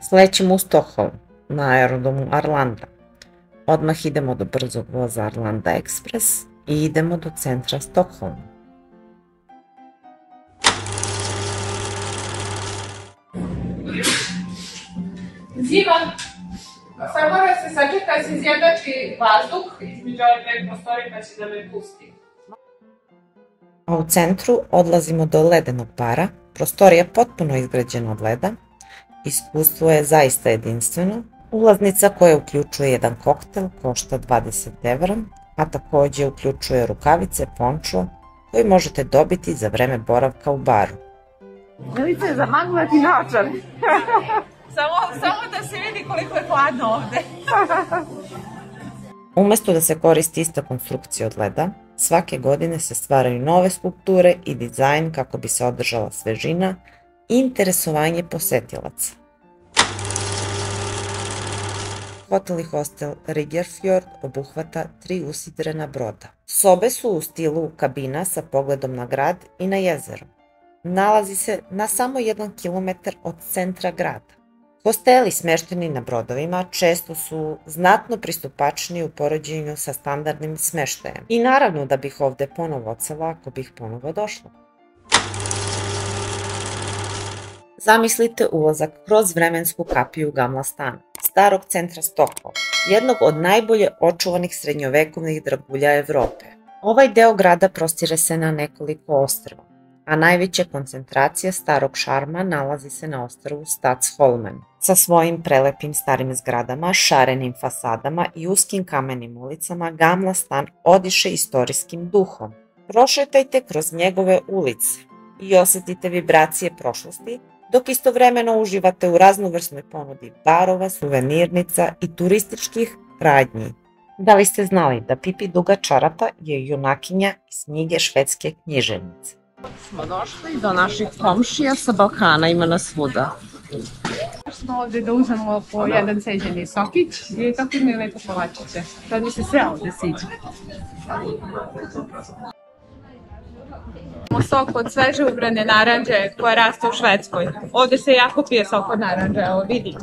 Slećemo u Stockholm, na aerodromu Arlanda. Odmah idemo do brzog voza Arlanda Express i idemo do centra Stockholma. Zima, samo da se sačeka da se izjednači vazduh između ove dve prostorije pa će da me pusti. A u centru odlazimo do ledenog bara, prostorija potpuno izgrađena od leda, iskustvo je zaista jedinstveno. Ulaznica koja uključuje jedan koktel košta 20 evra, a takođe uključuje rukavice, pončo koji možete dobiti za vreme boravka u baru. Milica je zamaglati naočare. Samo da se vidi koliko je hladno ovde. Umesto da se koristi ista konstrukcija od leda, svake godine se stvaraju nove skulpture i dizajn kako bi se održala svežina i interesovanje posetilaca. Hotel i hostel Ridderfjord obuhvata 3 usidrena broda. Sobe su u stilu kabina sa pogledom na grad i na jezero. Nalazi se na samo 1 kilometar od centra grada. Hosteli smešteni na brodovima često su znatno pristupačniji u poređenju sa standardnim smeštajem. I naravno da bih ovde ponovo odsela ako bih ponovo došla. Zamislite ulazak kroz vremensku kapiju Gamla stana, starog centra Stokholma, jednog od najbolje očuvanih srednjovekovnih dragulja Evrope. Ovaj deo grada prostire se na nekoliko ostrva, a najveća koncentracija starog šarma nalazi se na ostrvu Stadsholmen. Sa svojim prelepim starim zgradama, šarenim fasadama i uskim kamenim ulicama, Gamla stan odiše istorijskim duhom. Prošetajte kroz njegove ulice i osetite vibracije prošlosti, dok istovremeno uživate u raznovrsnoj ponudi barova, suvenirnica i turističkih radnji. Da li ste znali da Pipi Duga čarapa je junakinja iz knjige švedske književnice? Smo došli do naših komšija sa Balkana, ima nas svuda. Smo ovde da uzmemo po jedan ceđeni sokić i kako imaju lepo kolačiće. Sad mi se sve ovde siđe. Imamo sok od sveže ubrane naranđe koja raste u Švedskoj. Ovde se jako pije sok od naranđe, evo vidi.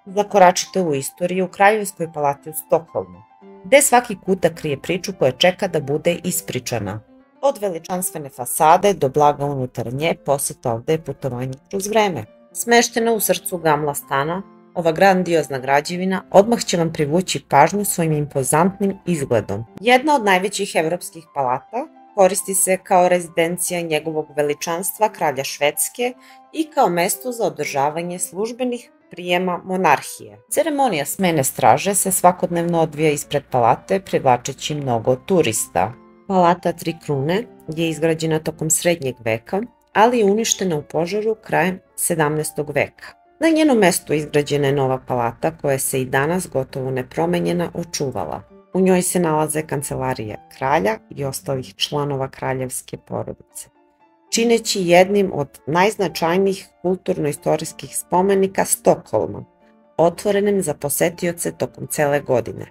Zakoračite u istoriju u Kraljevskoj palati u Stokholmu, gde svaki kutak krije priču koja čeka da bude ispričana. Od veličanstvene fasade do blaga unutar nje, poseta ovde je putovanje kroz vreme. Smeštena u srcu Gamla stana, ova grandiozna građevina odmah će vam privući pažnju svojim impozantnim izgledom. Jedna od najvećih evropskih palata, koristi se kao rezidencija njegovog veličanstva kralja Švedske i kao mesto za održavanje službenih prijema monarhije. Ceremonija smene straže se svakodnevno odvija ispred palate, privlačeći mnogo turista. Palata Tri krune je izgrađena tokom srednjeg veka, ali je uništena u požaru krajem 17. veka. Na njenom mestu izgrađena je nova palata koja se i danas gotovo nepromenjena očuvala. U njoj se nalaze kancelarije kralja i ostalih članova kraljevske porodice, čineći jednim od najznačajnijih kulturno-istorijskih spomenika Stokholma, otvorenim za posetioce tokom cele godine,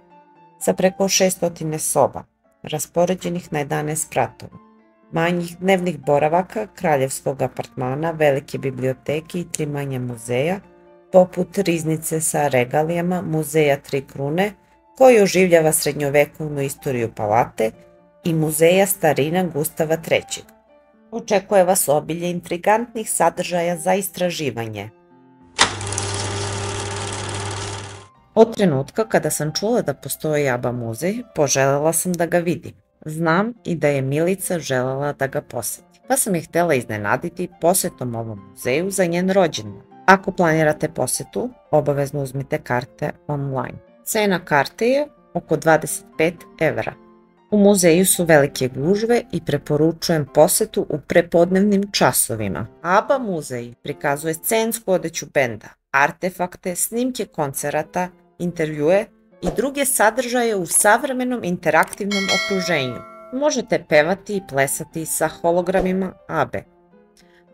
sa preko 600 soba, raspoređenih na 11 spratova, manjih dnevnih boravaka, kraljevskog apartmana, velike biblioteke i 3 manje muzeja, poput riznice sa regalijama, muzeja Tri krune, koji oživljava srednjovekovnu istoriju palate, i muzeja starina Gustava III. Očekuje vas obilje intrigantnih sadržaja za istraživanje. Od trenutka kada sam čula da postoji ABBA muzej, poželela sam da ga vidim. Znam i da je Milica želela da ga poseti, pa sam je htela iznenaditi posetom ovom muzeju za njen rođendan. Ako planirate posetu, obavezno uzmite karte online. Cena karte je oko 25 evra. U muzeju su velike gužve i preporučujem posetu u prepodnevnim časovima. ABBA muzej prikazuje scensku odeću benda, artefakte, snimke koncerata, intervjue i druge sadržaje u savremenom interaktivnom okruženju. Možete pevati i plesati sa hologramima ABBE.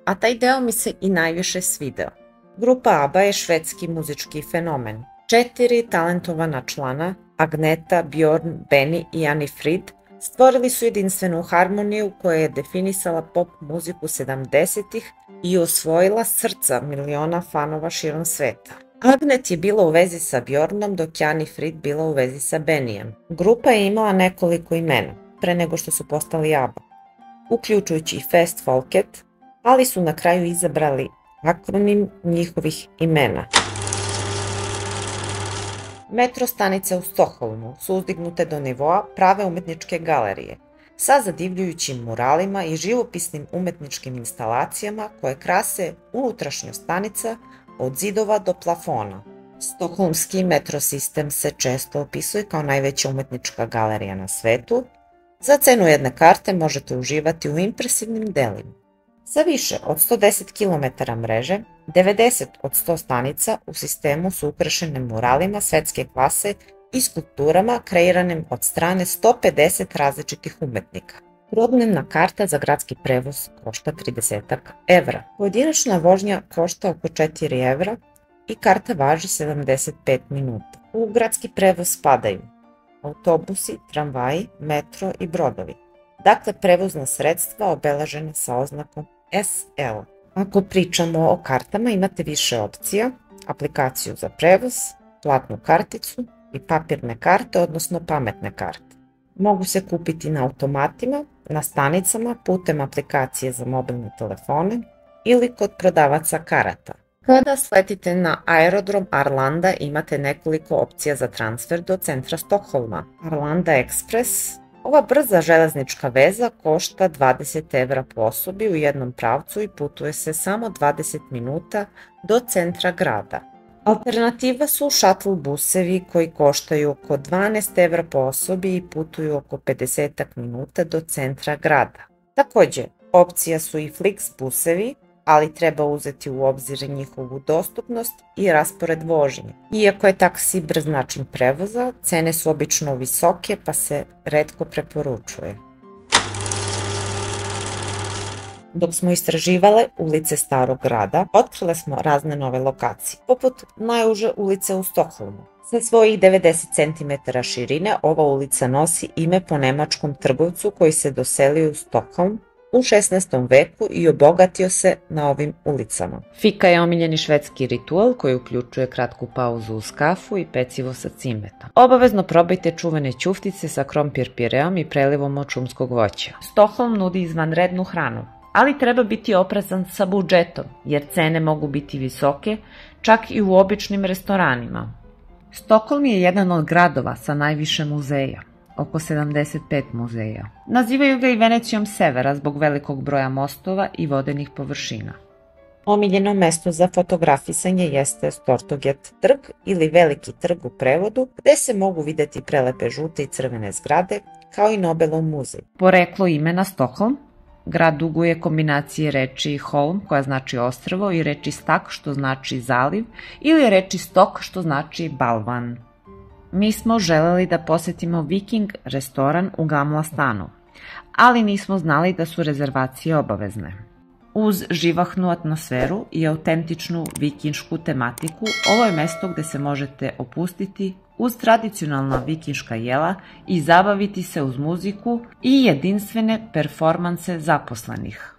A taj deo mi se i najviše svideo. Grupa ABBA je švedski muzički fenomen. 4 talentovana člana, Agneta, Bjorn, Benny i Anni Frid, Stvorili su jedinstvenu harmoniju koja je definisala pop muziku 70-ih i osvojila srca miliona fanova širom sveta. Agnet je bila u vezi sa Bjornom, dok je Anni Frid bila u vezi sa Benijem. Grupa je imala nekoliko imena, pre nego što su postali ABBA, uključujući i Fast Folket, ali su na kraju izabrali akronim njihovih imena. Metro stanice u Stokholmu su uzdignute do nivoa prave umetničke galerije, sa zadivljujućim muralima i živopisnim umetničkim instalacijama koje krase unutrašnjost stanica od zidova do plafona. Stokholmski metro sistem se često opisuje kao najveća umetnička galerija na svetu. Za cenu jedne karte možete uživati u impresivnim delima. Sa više od 110 km mreže, 90 od 100 stanica u sistemu su ukrašene muralima svetske klase i skulpturama kreiranim od strane 150 različitih umetnika. Trodnevna karta za gradski prevoz košta 30 evra. Pojedinačna vožnja košta oko 4 evra i karta važi 75 minuta. U gradski prevoz spadaju autobusi, tramvaji, metro i brodovi. Dakle, prevozna sredstva obeležena sa oznakom SL. Ako pričamo o kartama, imate više opcija: aplikaciju za prevoz, platnu karticu i papirne karte, odnosno pametne karte. Mogu se kupiti na automatima, na stanicama, putem aplikacije za mobilne telefone ili kod prodavaca karata. Kada sletite na aerodrom Arlanda, imate nekoliko opcija za transfer do centra Stokholma. Arlanda Express. Ova brza železnička veza košta 20 evra po osobi u jednom pravcu i putuje se samo 20 minuta do centra grada. Alternativa su shuttle busevi koji koštaju oko 12 evra po osobi i putuju oko 50 minuta do centra grada. Takođe, opcija su i Flix busevi, ali treba uzeti u obzir njihovu dostupnost i raspored vožnje. Iako je taksi brz način prevoza, cene su obično visoke pa se retko preporučuje. Dok smo istraživale ulice starog grada, otkrile smo razne nove lokacije, poput najuže ulice u Stokholmu. Sa svojih 90 cm širine, ova ulica nosi ime po nemačkom trgovcu koji se doselio u Stokholm u 16. veku i obogatio se na ovim ulicama. Fika je omiljeni švedski ritual koji uključuje kratku pauzu uz kafu i pecivo sa cimetom. Obavezno probajte čuvene ćuftice sa krompir pireom i prelivom od šumskog voća. Stokholm nudi izvanrednu hranu, ali treba biti oprezan sa budžetom, jer cene mogu biti visoke, čak i u običnim restoranima. Stokholm je jedan od gradova sa najviše muzeja, oko 75 muzeja. Nazivaju ga i Venecijom severa zbog velikog broja mostova i vodenih površina. Omiljeno mesto za fotografisanje jeste Stortorget trg ili Veliki trg u prevodu, gde se mogu videti prelepe žute i crvene zgrade, kao i Nobelov muzej. Poreklo imena Stokholm. Grad duguje kombinacije reči holm, koja znači ostrvo, i reči stak, što znači zaliv, ili reči stok, što znači balvan. Mi smo želeli da posetimo Viking restoran u Gamla stanu, ali nismo znali da su rezervacije obavezne. Uz živahnu atmosferu i autentičnu vikinšku tematiku, ovo je mesto gde se možete opustiti uz tradicionalna vikinška jela i zabaviti se uz muziku i jedinstvene performanse zaposlenih.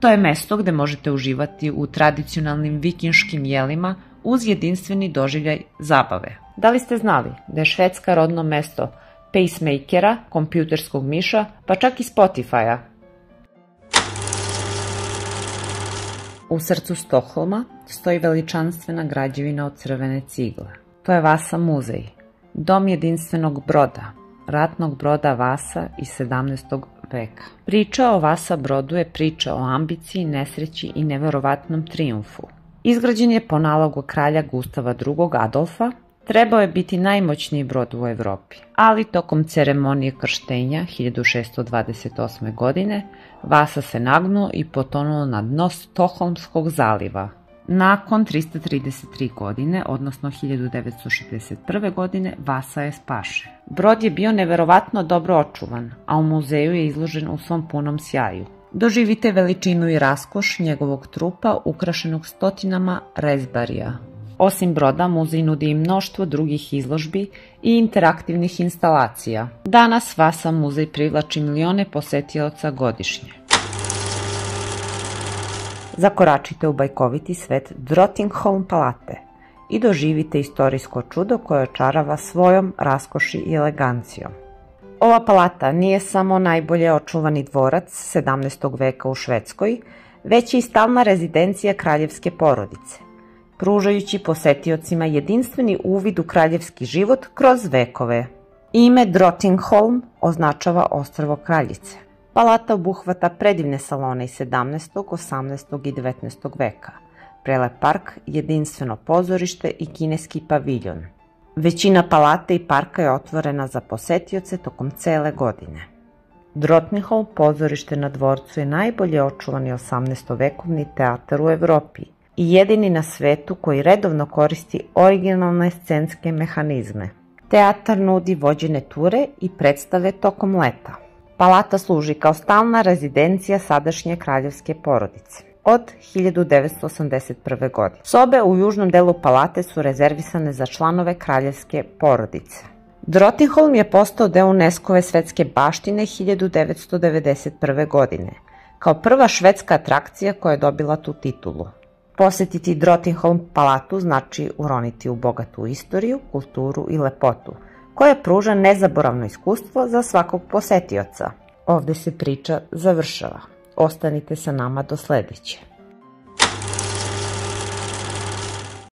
To je mesto gde možete uživati u tradicionalnim vikinškim jelima uz jedinstveni doživljaj zabave. Da li ste znali da je Švedska rodno mesto pacemakera, kompjuterskog miša, pa čak i Spotify-a? U srcu Stokholma stoji veličanstvena građevina od crvene cigle. To je Vasa muzej, dom jedinstvenog broda, ratnog broda Vasa iz 17. veka. Priča o Vasa brodu je priča o ambiciji, nesreći i neverovatnom trijumfu. Izgrađen je po nalogu kralja Gustava II. Adolfa, trebao je biti najmoćniji brod u Evropi, ali tokom ceremonije krštenja 1628. godine Vasa se nagnuo i potonuo na dno Stokholmskog zaliva. Nakon 333 godine, odnosno 1961. godine, Vasa je spašen. Brod je bio neverovatno dobro očuvan, a u muzeju je izložen u svom punom sjaju. Doživite veličinu i raskoš njegovog trupa ukrašenog stotinama rezbarija. Osim broda, muzej nudi i mnoštvo drugih izložbi i interaktivnih instalacija. Danas Vasa muzej privlači milione posetioca godišnje. Zakoračite u bajkoviti svet Drottningholm palate i doživite istorijsko čudo koje očarava svojom raskoši i elegancijom. Ova palata nije samo najbolje očuvani dvorac 17. veka u Švedskoj, već i stalna rezidencija kraljevske porodice, pružajući posetiocima jedinstveni uvid u kraljevski život kroz vekove. Ime Drottningholm označava ostrvo kraljice. Palata obuhvata predivne salone iz 17., 18. i 19. veka, prelep park, jedinstveno pozorište i kineski paviljon. Većina palate i parka je otvorena za posetioce tokom cele godine. Drottningholm pozorište na dvorcu je najbolje očuvani 18-vekovni teatar u Evropi i jedini na svetu koji redovno koristi originalne scenske mehanizme. Teatar nudi vođene ture i predstave tokom leta. Palata služi kao stalna rezidencija sadašnje kraljevske porodice od 1981. godine. Sobe u južnom delu palate su rezervisane za članove kraljevske porodice. Drottningholm je postao deo UNESCO-ve svetske baštine 1991. godine, kao prva švedska atrakcija koja je dobila tu titulu. Posetiti Drottningholm palatu znači uroniti u bogatu istoriju, kulturu i lepotu, koja pruža nezaboravno iskustvo za svakog posetioca. Ovde se priča završava. Ostanite sa nama do sledeće.